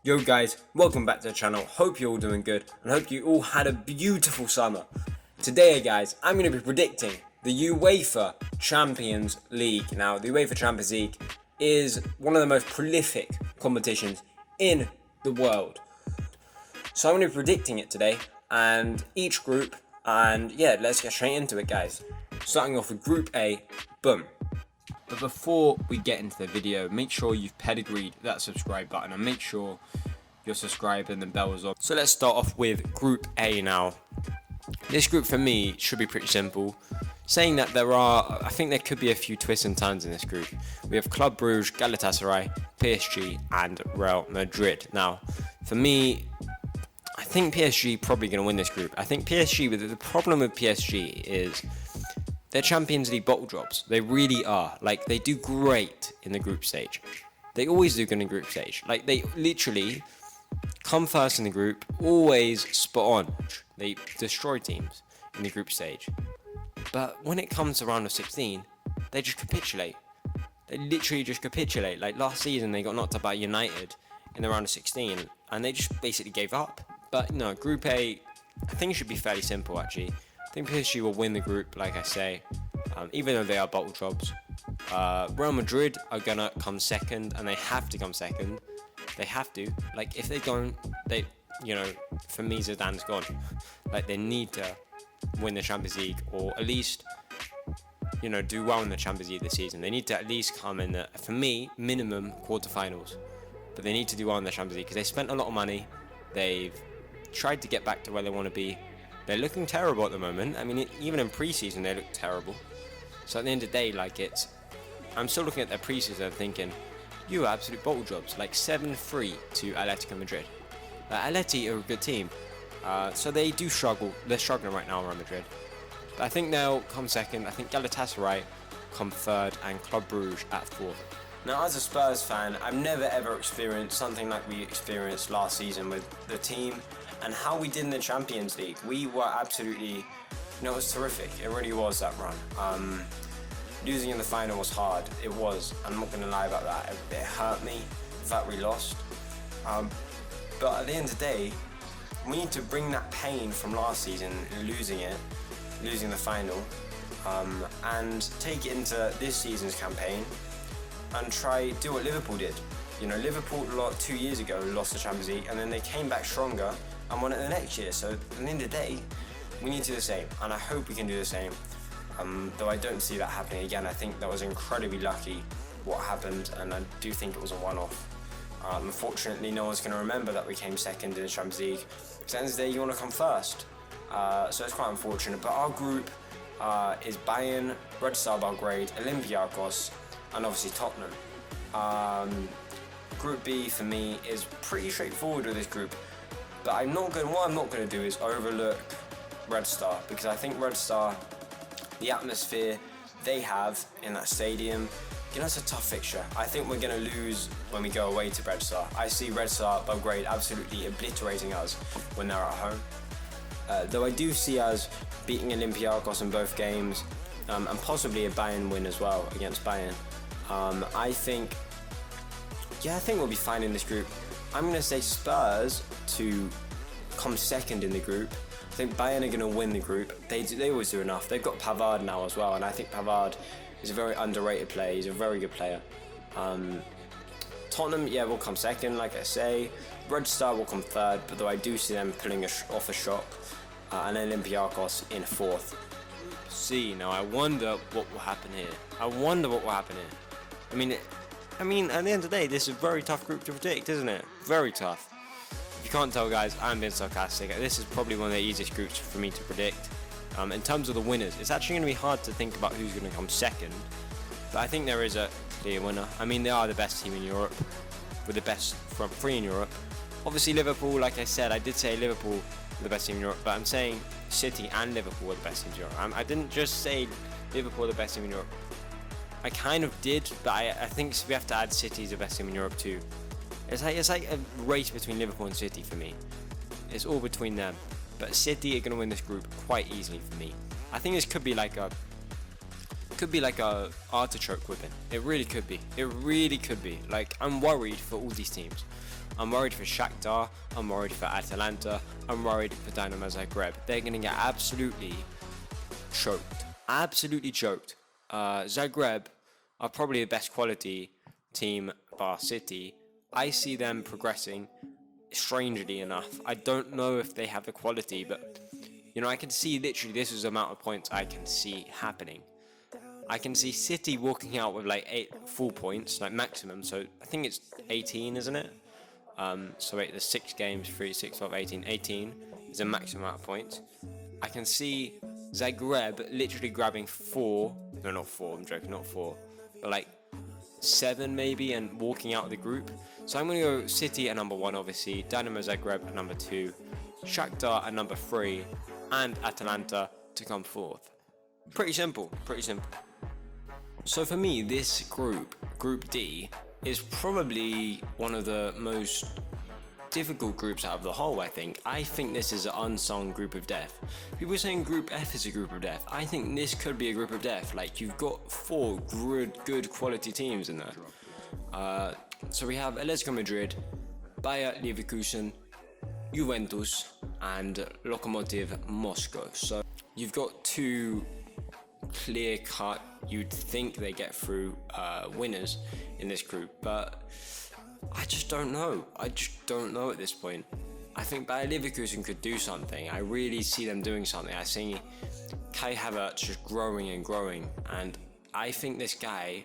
Yo guys, welcome back to the channel. Hope you're all doing good and hope you all had a beautiful summer. Today guys, I'm going to be predicting the UEFA Champions League. Now, the UEFA Champions League is one of the most prolific competitions in the world. So I'm going to be predicting it today and each group, and yeah, let's get straight into it guys. Starting off with Group A, boom. But before we get into the video, make sure you've pedigreed that subscribe button and make sure you're subscribed and the bell is on. So let's start off with Group A now. This group for me should be pretty simple. Saying that I think there could be a few twists and turns in this group. We have Club Brugge, Galatasaray, PSG and Real Madrid. Now, for me, I think PSG probably going to win this group. I think PSG, the problem with PSG is they're Champions League bottle drops. They really are. Like, they do great in the group stage. They always do good in the group stage. Like, they literally come first in the group, always spot on. They destroy teams in the group stage. But when it comes to round of 16, they just capitulate. They literally just capitulate. Like, last season, they got knocked out by United in the round of 16, and they just basically gave up. But no, Group A, I think it should be fairly simple, actually. I think PSG will win the group, like I say, even though they are bottle drops. Real Madrid are gonna come second, and they have to come second. They have to. Like, if they don't, for me, Zidane's gone. Like, they need to win the Champions League, or at least, do well in the Champions League this season. They need to at least come in the, for me, minimum quarterfinals. But they need to do well in the Champions League because they spent a lot of money. They've tried to get back to where they want to be. They're looking terrible at the moment. I mean, even in pre-season, they look terrible. So at the end of the day, I'm still looking at their pre-season and thinking, you are absolute bottle jobs. Like 7-3 to Atletico Madrid. Atleti are a good team. So they do struggle. They're struggling right now, Real Madrid. But I think they'll come second. I think Galatasaray come third and Club Brugge at fourth. Now, as a Spurs fan, I've never ever experienced something like we experienced last season with the team and how we did in the Champions League. We were absolutely, it was terrific. It really was, that run. Losing in the final was hard. It was. I'm not going to lie about that. It hurt me, the fact we lost. But at the end of the day, we need to bring that pain from last season, losing the final, and take it into this season's campaign and do what Liverpool did. Liverpool 2 years ago lost the Champions League and then they came back stronger and won it the next year. So at the end of the day, we need to do the same, and I hope we can do the same. Though I don't see that happening again. I think that was incredibly lucky what happened, and I do think it was a one-off. Unfortunately, no one's going to remember that we came second in the Champions League. Because at the end of the day, you want to come first. So it's quite unfortunate. But our group is Bayern, Red Star Belgrade, Olympiacos, and obviously Tottenham. Group B for me is pretty straightforward with this group. But what I'm not going to do is overlook Red Star, because I think Red Star, the atmosphere they have in that stadium, it's a tough fixture. I think we're going to lose when we go away to Red Star. I see Red Star Belgrade absolutely obliterating us when they're at home. Though I do see us beating Olympiacos in both games, and possibly a Bayern win as well against Bayern. I think we'll be fine in this group. I'm going to say Spurs to come second in the group. I think Bayern are going to win the group. They always do enough. They've got Pavard now as well, and I think Pavard is a very underrated player. He's a very good player. Tottenham, will come second, like I say. Red Star will come third, but though I do see them pulling off a shock. And Olympiacos in fourth. Now I wonder what will happen here. I mean, at the end of the day, this is a very tough group to predict, isn't it? Very tough. If you can't tell, guys, I'm being sarcastic. This is probably one of the easiest groups for me to predict. In terms of the winners, it's actually going to be hard to think about who's going to come second. But I think there is a clear winner. I mean, they are the best team in Europe, with the best front three in Europe. Obviously, Liverpool, like I said, I did say Liverpool are the best team in Europe, but I'm saying City and Liverpool are the best teams in Europe. I didn't just say Liverpool are the best team in Europe. I kind of did, but I think we have to add City as the best team in Europe too. It's like a race between Liverpool and City for me. It's all between them. But City are going to win this group quite easily for me. I think this could be like a could be like a artichoke whipping. It really could be. It really could be. Like, I'm worried for all these teams. I'm worried for Shakhtar. I'm worried for Atalanta. I'm worried for Dynamo Zagreb. They're going to get absolutely choked. Absolutely choked. Zagreb are probably the best quality team bar City. I see them progressing, strangely enough. I don't know if they have the quality, but you know, I can see literally this is the amount of points I can see happening. I can see City walking out with like 8 full points, like maximum. So I think it's 18, isn't it? So wait, there's 6 games, 3, 6, 12, 18. 18 is a maximum amount of points. I can see Zagreb literally grabbing 4. No, not 4. I'm joking, not 4, but like 7 maybe, and walking out of the group. So I'm going to go City at number 1, obviously, Dynamo Zagreb at number 2, Shakhtar at number 3, and Atalanta to come 4th. Pretty simple, pretty simple. So for me, this group, Group D, is probably one of the most difficult groups out of the whole, I think. I think this is an unsung group of death. People are saying Group F is a group of death. I think this could be a group of death. Like, you've got 4 good quality teams in there. So we have Atletico Madrid, Bayer Leverkusen, Juventus, and Lokomotiv Moscow. So you've got 2 clear-cut, you'd think they get through winners in this group, but I just don't know. I just don't know at this point. I think Bayer Leverkusen could do something. I really see them doing something. I see Kai Havertz just growing and growing, and I think this guy,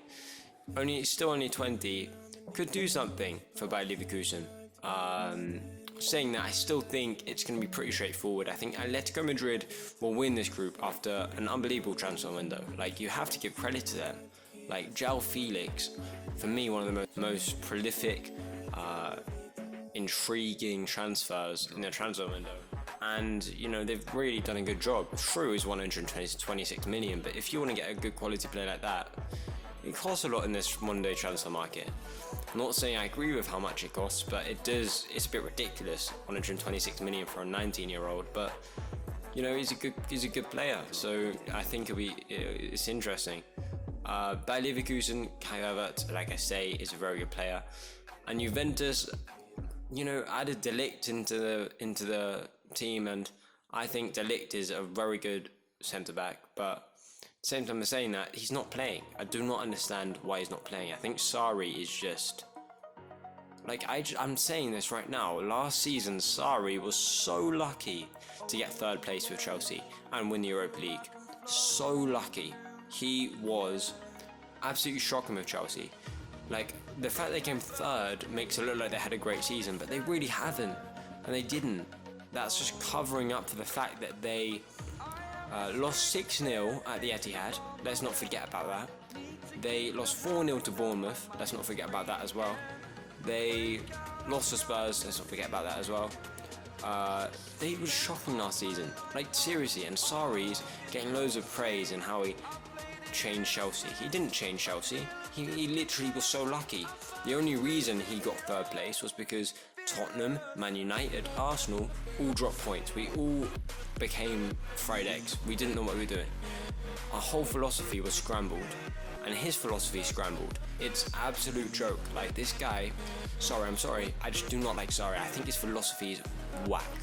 still only 20, could do something for Bayer Leverkusen. Saying that, I still think it's going to be pretty straightforward. I think Atletico Madrid will win this group after an unbelievable transfer window. Like, you have to give credit to them. Like, João Felix, for me, one of the most prolific, intriguing transfers in the transfer window. And, you know, they've really done a good job. True is 126 million, but if you want to get a good quality player like that, it costs a lot in this one-day transfer market. I'm not saying I agree with how much it costs, but it's a bit ridiculous, 126 million for a 19-year-old, but you know, he's a good player, so I think it's interesting. Bayer Leverkusen, Kai Havertz, like I say, is a very good player, and Juventus, you know, added De Ligt into the team, and I think De Ligt is a very good centre back, but at the same time as saying that, he's not playing. I do not understand why he's not playing. I think Sarri is just... Like, I'm saying this right now. Last season, Sarri was so lucky to get 3rd place with Chelsea and win the Europa League. So lucky. He was absolutely shocking with Chelsea. Like, the fact they came 3rd makes it look like they had a great season, but they really haven't. And they didn't. That's just covering up for the fact that they... lost 6-0 at the Etihad, let's not forget about that. They lost 4-0 to Bournemouth, let's not forget about that as well. They lost to Spurs, let's not forget about that as well. They were shocking last season, like seriously, and Sarri's getting loads of praise in how he changed Chelsea. He didn't change Chelsea, he literally was so lucky. The only reason he got 3rd place was because Tottenham, Man United, Arsenal all dropped points. We all became fried eggs. We didn't know what we were doing. Our whole philosophy was scrambled, and his philosophy scrambled. It's absolute joke. Like, this guy, I'm sorry, I just do not like Sarri. I think his philosophy is whack.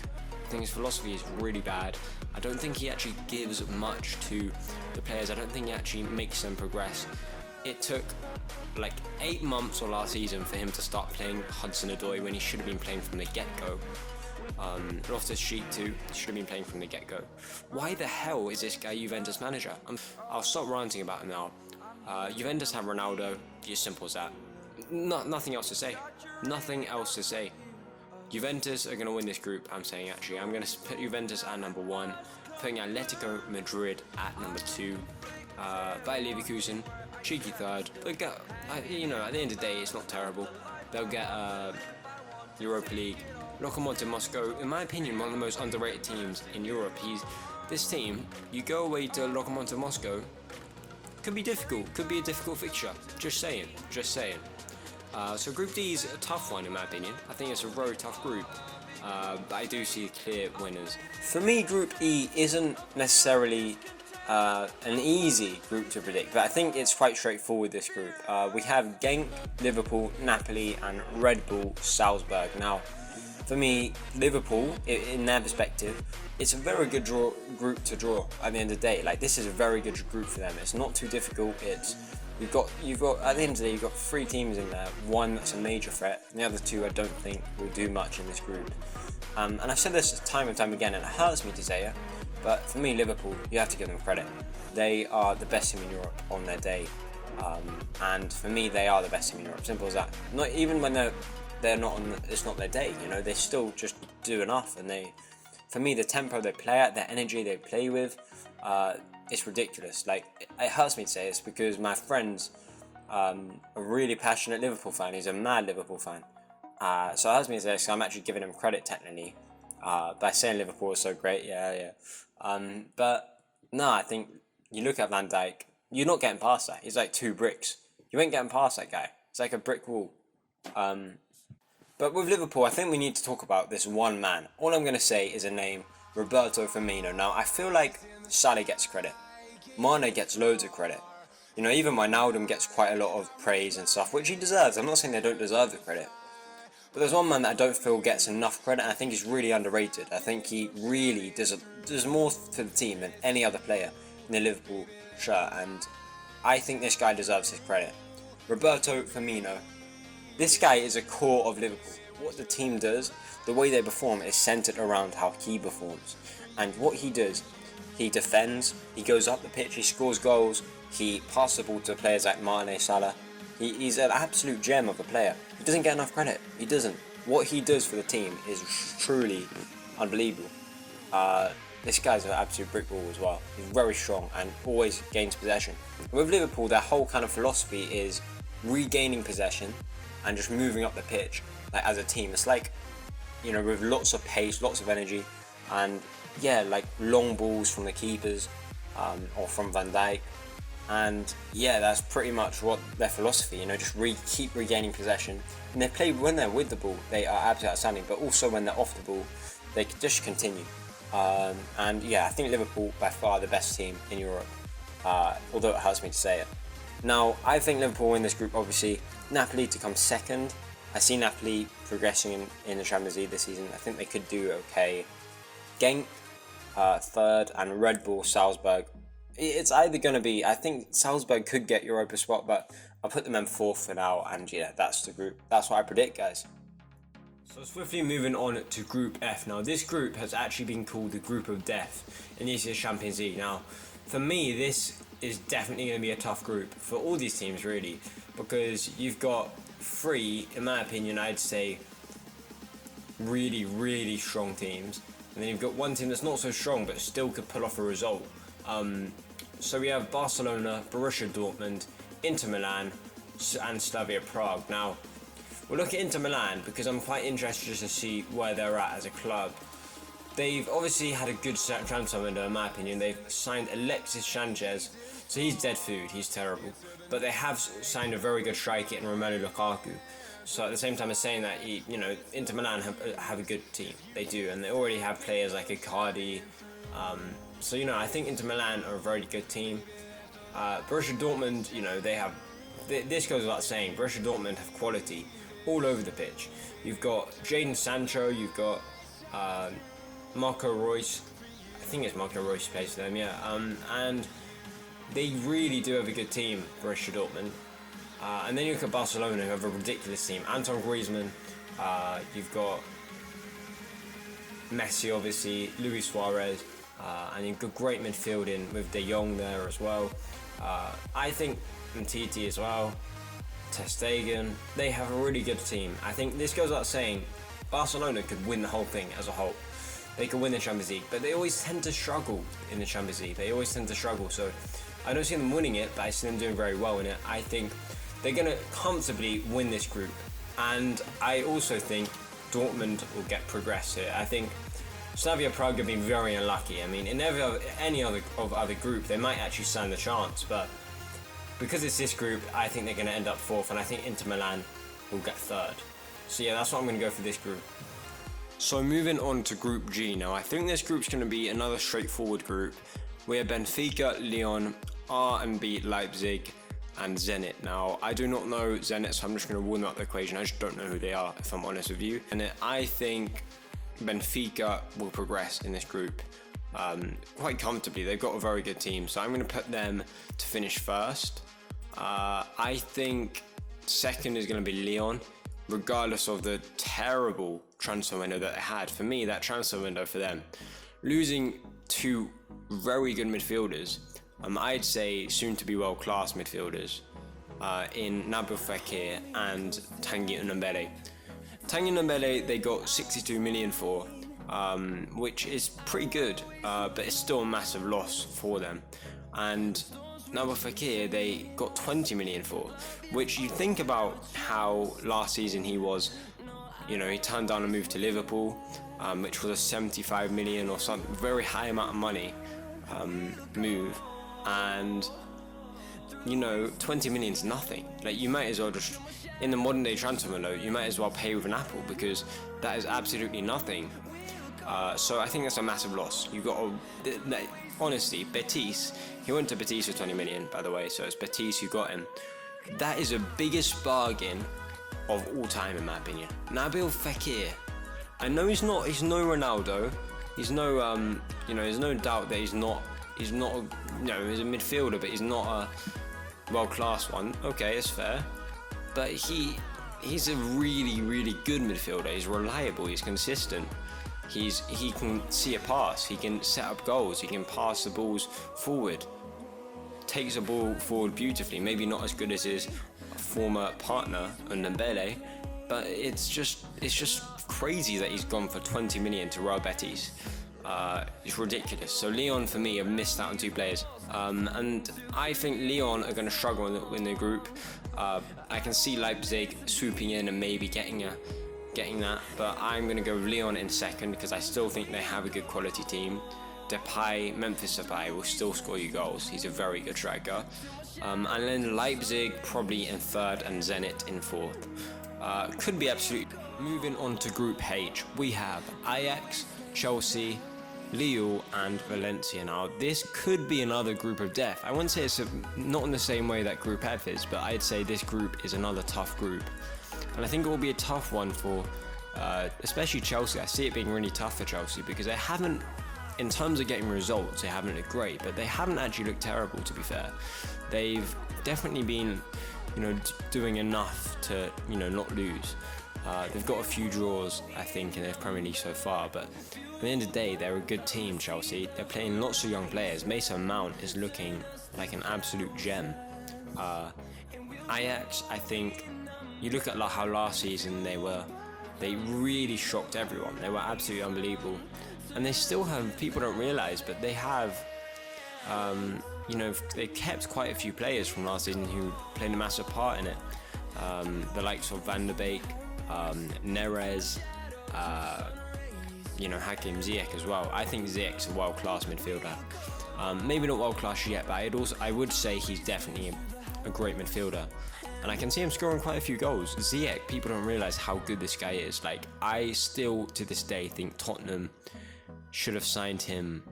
I think his philosophy is really bad. I don't think he actually gives much to the players. I don't think he actually makes them progress. It took like 8 months or last season for him to start playing Hudson-Odoi when he should have been playing from the get-go. Loftus-Cheek too, should have been playing from the get-go. Why the hell is this guy Juventus manager? I'll stop ranting about him now. Juventus have Ronaldo, just simple as that. Nothing else to say. Nothing else to say. Juventus are going to win this group, I'm saying actually. I'm going to put Juventus at number 1, putting Atletico Madrid at number 2, Bayer Leverkusen, cheeky 3rd. They'll get, you know, at the end of the day, it's not terrible. They'll get Europa League. Lokomotiv Moscow, in my opinion, one of the most underrated teams in Europe. This team, you go away to Lokomotiv Moscow, could be difficult, could be a difficult fixture. Just saying. So Group D is a tough one in my opinion. I think it's a very tough group, but I do see clear winners. For me, Group E isn't necessarily an easy group to predict, but I think it's quite straightforward, this group. We have Genk, Liverpool, Napoli and Red Bull Salzburg. Now, for me, Liverpool, in their perspective, it's a very good group to draw at the end of the day. Like, this is a very good group for them. It's not too difficult. You've got at the end of the day, you've got 3 teams in there. One that's a major threat, and the other 2 I don't think will do much in this group. And I've said this time and time again, and it hurts me to say it, but for me, Liverpool, you have to give them credit. They are the best team in Europe on their day, and for me, they are the best team in Europe. Simple as that. Not even when they're not on. It's not their day. You know, they still just do enough, and for me, the tempo they play at, their energy they play with, it's ridiculous. Like, it hurts me to say this because my friend's a really passionate Liverpool fan. He's a mad Liverpool fan. So it hurts me to say this, so I'm actually giving him credit technically by saying Liverpool is so great. Yeah. But no, I think you look at Van Dijk, you're not getting past that. He's like 2 bricks. You ain't getting past that guy. It's like a brick wall. But with Liverpool, I think we need to talk about this one man. All I'm going to say is a name, Roberto Firmino. Now, I feel like Salah gets credit. Mane gets loads of credit. You know, even Wijnaldum gets quite a lot of praise and stuff, which he deserves. I'm not saying they don't deserve the credit. But there's one man that I don't feel gets enough credit, and I think he's really underrated. I think he really does more for the team than any other player in the Liverpool shirt, and I think this guy deserves his credit. Roberto Firmino. This guy is a core of Liverpool. What the team does, the way they perform, is centered around how he performs. And what he does, he defends, he goes up the pitch, he scores goals, he passes the ball to players like Mane, Salah. He's an absolute gem of a player. He doesn't get enough credit. He doesn't. What he does for the team is truly unbelievable. This guy's an absolute brick wall as well. He's very strong and always gains possession. With Liverpool, their whole kind of philosophy is regaining possession and just moving up the pitch, like, as a team. It's like, you know, with lots of pace, lots of energy, and yeah, like long balls from the keepers or from Van Dijk. And yeah, that's pretty much what their philosophy, you know, just keep regaining possession. And they play, when they're with the ball, they are absolutely outstanding, but also when they're off the ball, they just continue. And yeah, I think Liverpool by far the best team in Europe, although it hurts me to say it. Now, I think Liverpool win this group, obviously. Napoli to come second. I see Napoli progressing in the Champions League this season. I think they could do okay. Genk, third, and Red Bull Salzburg. It's either going to be, I think Salzburg could get Europa spot, but I'll put them in 4th for now, and yeah, that's the group. That's what I predict, guys. So swiftly moving on to Group F. Now, this group has actually been called the Group of Death in this year's Champions League. Now, for me, this is definitely going to be a tough group for all these teams, really, because you've got 3, in my opinion, I'd say, really, really strong teams, and then you've got one team that's not so strong but still could pull off a result. So we have Barcelona, Borussia Dortmund, Inter Milan, and Slavia Prague. Now, we'll look at Inter Milan because I'm quite interested to see where they're at as a club. They've obviously had a good transfer window, in my opinion. They've signed Alexis Sanchez, so he's dead food, he's terrible. But they have signed a very good striker in Romelu Lukaku. So at the same time as saying that, Inter Milan have a good team. They do, and they already have players like Icardi. So, I think Inter Milan are a very good team. Borussia Dortmund, this goes without saying, Borussia Dortmund have quality all over the pitch. You've got Jadon Sancho, you've got Marco Reus. I think it's Marco Reus who plays for them, yeah. And they really do have a good team, Borussia Dortmund. And then you look at Barcelona, who have a ridiculous team. Antoine Griezmann, you've got Messi, obviously, Luis Suarez, and you've got great midfielding with De Jong there as well. I think Umtiti as well, Ter Stegen, they have a really good team. I think this goes without saying, Barcelona could win the whole thing as a whole. They could win the Champions League, but they always tend to struggle in the Champions League. So I don't see them winning it, but I see them doing very well in it. I think they're going to comfortably win this group, and I also think Dortmund will get progress here. I think Slavia Prague have been very unlucky. I mean, in any other group, they might actually stand a chance, but because it's this group, I think they're going to end up 4th, and I think Inter Milan will get 3rd. So yeah, that's what I'm going to go for this group. So moving on to Group G now, I think this group's going to be another straightforward group. we have Benfica, Lyon, RB Leipzig, and Zenit. Now, I do not know Zenit, so I'm just going to rule them out the equation. I just don't know who they are, if I'm honest with you. And I think Benfica will progress in this group quite comfortably. They've got a very good team, so I'm going to put them to finish first. I think second is going to be Lyon, regardless of the terrible transfer window that they had. For me, that transfer window for them, losing two very good midfielders, I'd say soon to be world-class midfielders, in Nabil Fekir and Tanguy Ndombele. Tanguy Ndombele they got 62 million for, which is pretty good, but it's still a massive loss for them. And Nabil Fekir they got 20 million for, which you think about how last season he was, you know, he turned down a move to Liverpool, which was a 75 million or something, very high amount of money move. And you know, 20 million is nothing. Like, you might as well just, in the modern day transfer window, you might as well pay with an apple, because that is absolutely nothing. So I think that's a massive loss. You got honestly, Betis, he went to Betis for 20 million, by the way, so it's Betis who got him. That is the biggest bargain of all time, in my opinion. Nabil Fekir, I know he's no Ronaldo, he's no you know, there's no doubt that he's not he's a midfielder, but he's not a world-class one. Okay, it's fair. But he's a really, really good midfielder. He's reliable, he's consistent. He can see a pass, he can set up goals, he can pass the balls forward. Takes the ball forward beautifully. Maybe not as good as his former partner, Ndombele, but it's just crazy that he's gone for 20 million to Real Betis. It's ridiculous. So Lyon, for me, have missed out on two players, and I think Lyon are going to struggle in the group. I can see Leipzig swooping in and maybe getting that, but I'm going to go with Lyon in second, because I still think they have a good quality team. Memphis Depay will still score you goals. He's a very good striker. And then Leipzig probably in third and Zenit in fourth. Could be absolutely. Moving on to Group H, we have Ajax, Chelsea, Lille and Valencia. Now, this could be another group of death. I wouldn't say it's not in the same way that Group F is, but I'd say this group is another tough group. And I think it will be a tough one for especially Chelsea. I see it being really tough for Chelsea, because they haven't, in terms of getting results, they haven't looked great, but they haven't actually looked terrible, to be fair. They've definitely been, you know, doing enough to, you know, not lose. They've got a few draws, I think, in their Premier League so far, but at the end of the day, they're a good team, Chelsea. They're playing lots of young players. Mason Mount is looking like an absolute gem. Ajax, I think, you look at how last season they really shocked everyone. They were absolutely unbelievable. And they still have, people don't realise, but they have, you know, they kept quite a few players from last season who played a massive part in it. The likes of Van der Beek, Neres, you know, Hakim Ziyech as well. I think Ziyech's a world-class midfielder. Maybe not world-class yet, but I would say he's definitely a great midfielder. And I can see him scoring quite a few goals. Ziyech, people don't realise how good this guy is. Like, I still, to this day, think Tottenham should have signed him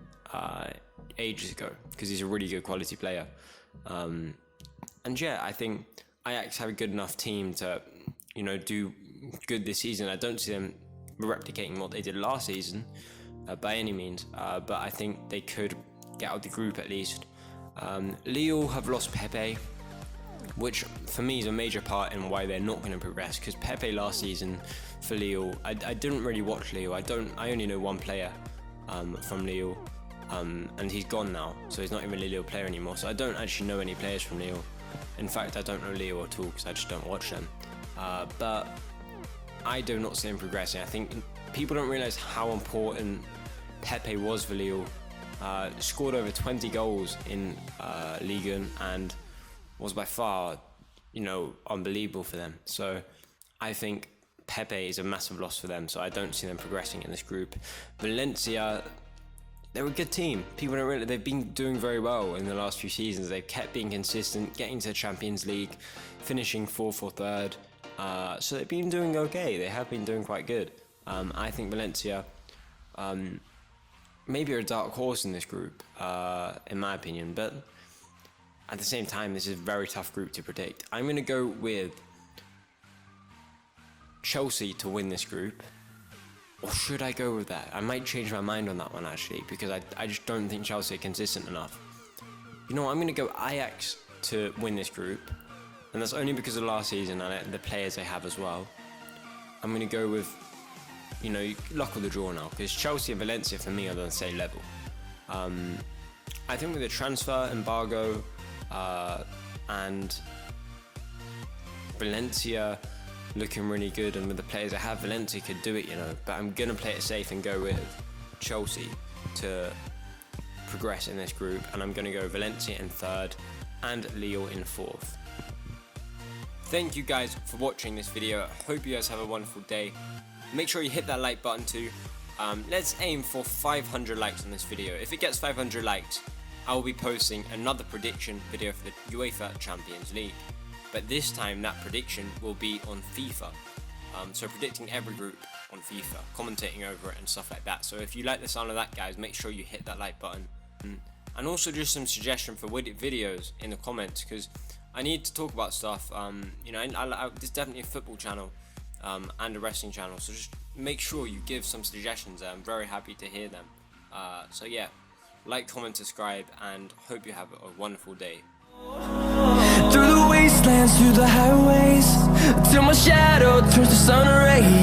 ages ago, because he's a really good quality player. And yeah, I think Ajax have a good enough team to, you know, do good this season. I don't see them replicating what they did last season by any means, but I think they could get out of the group at least. Lille have lost Pepe, which for me is a major part in why they're not going to progress, because Pepe last season for Lille, I didn't really watch Lille. I only know one player from Lille, and he's gone now, so he's not even a Lille player anymore. So I don't actually know any players from Lille. In fact, I don't know Lille at all, because I just don't watch them. But I do not see him progressing. I think people don't realise how important Pepe was for Lille. Scored over 20 goals in Ligue 1 and was by far, you know, unbelievable for them. So I think Pepe is a massive loss for them, so I don't see them progressing in this group. Valencia, they're a good team. People don't realize they've been doing very well in the last few seasons. They've kept being consistent, getting to the Champions League, finishing fourth or third. So they've been doing okay. They have been doing quite good. I think Valencia, maybe a dark horse in this group, in my opinion, but at the same time, this is a very tough group to predict. I'm going to go with Chelsea to win this group. Or should I go with that? I might change my mind on that one, actually, because I just don't think Chelsea are consistent enough. You know what, I'm going to go Ajax to win this group. And that's only because of last season and the players they have as well. I'm going to go with, you know, luck of the draw now, because Chelsea and Valencia for me are on the same level. I think with the transfer embargo and Valencia looking really good, and with the players I have, Valencia could do it, you know, but I'm going to play it safe and go with Chelsea to progress in this group, and I'm going to go Valencia in third and Lille in fourth. Thank you guys for watching this video. I hope you guys have a wonderful day. Make sure you hit that like button too. Let's aim for 500 likes on this video. If it gets 500 likes, I will be posting another prediction video for the UEFA Champions League. But this time that prediction will be on FIFA. So predicting every group on FIFA, commentating over it and stuff like that. So if you like the sound of that, guys, make sure you hit that like button. And also just some suggestion for videos in the comments, because I need to talk about stuff. You know, there's definitely a football channel and a wrestling channel. So just make sure you give some suggestions. I'm very happy to hear them. So yeah, like, comment, subscribe, and hope you have a wonderful day. Through the wastelands, through the highways, till my shadow turns to sun rays.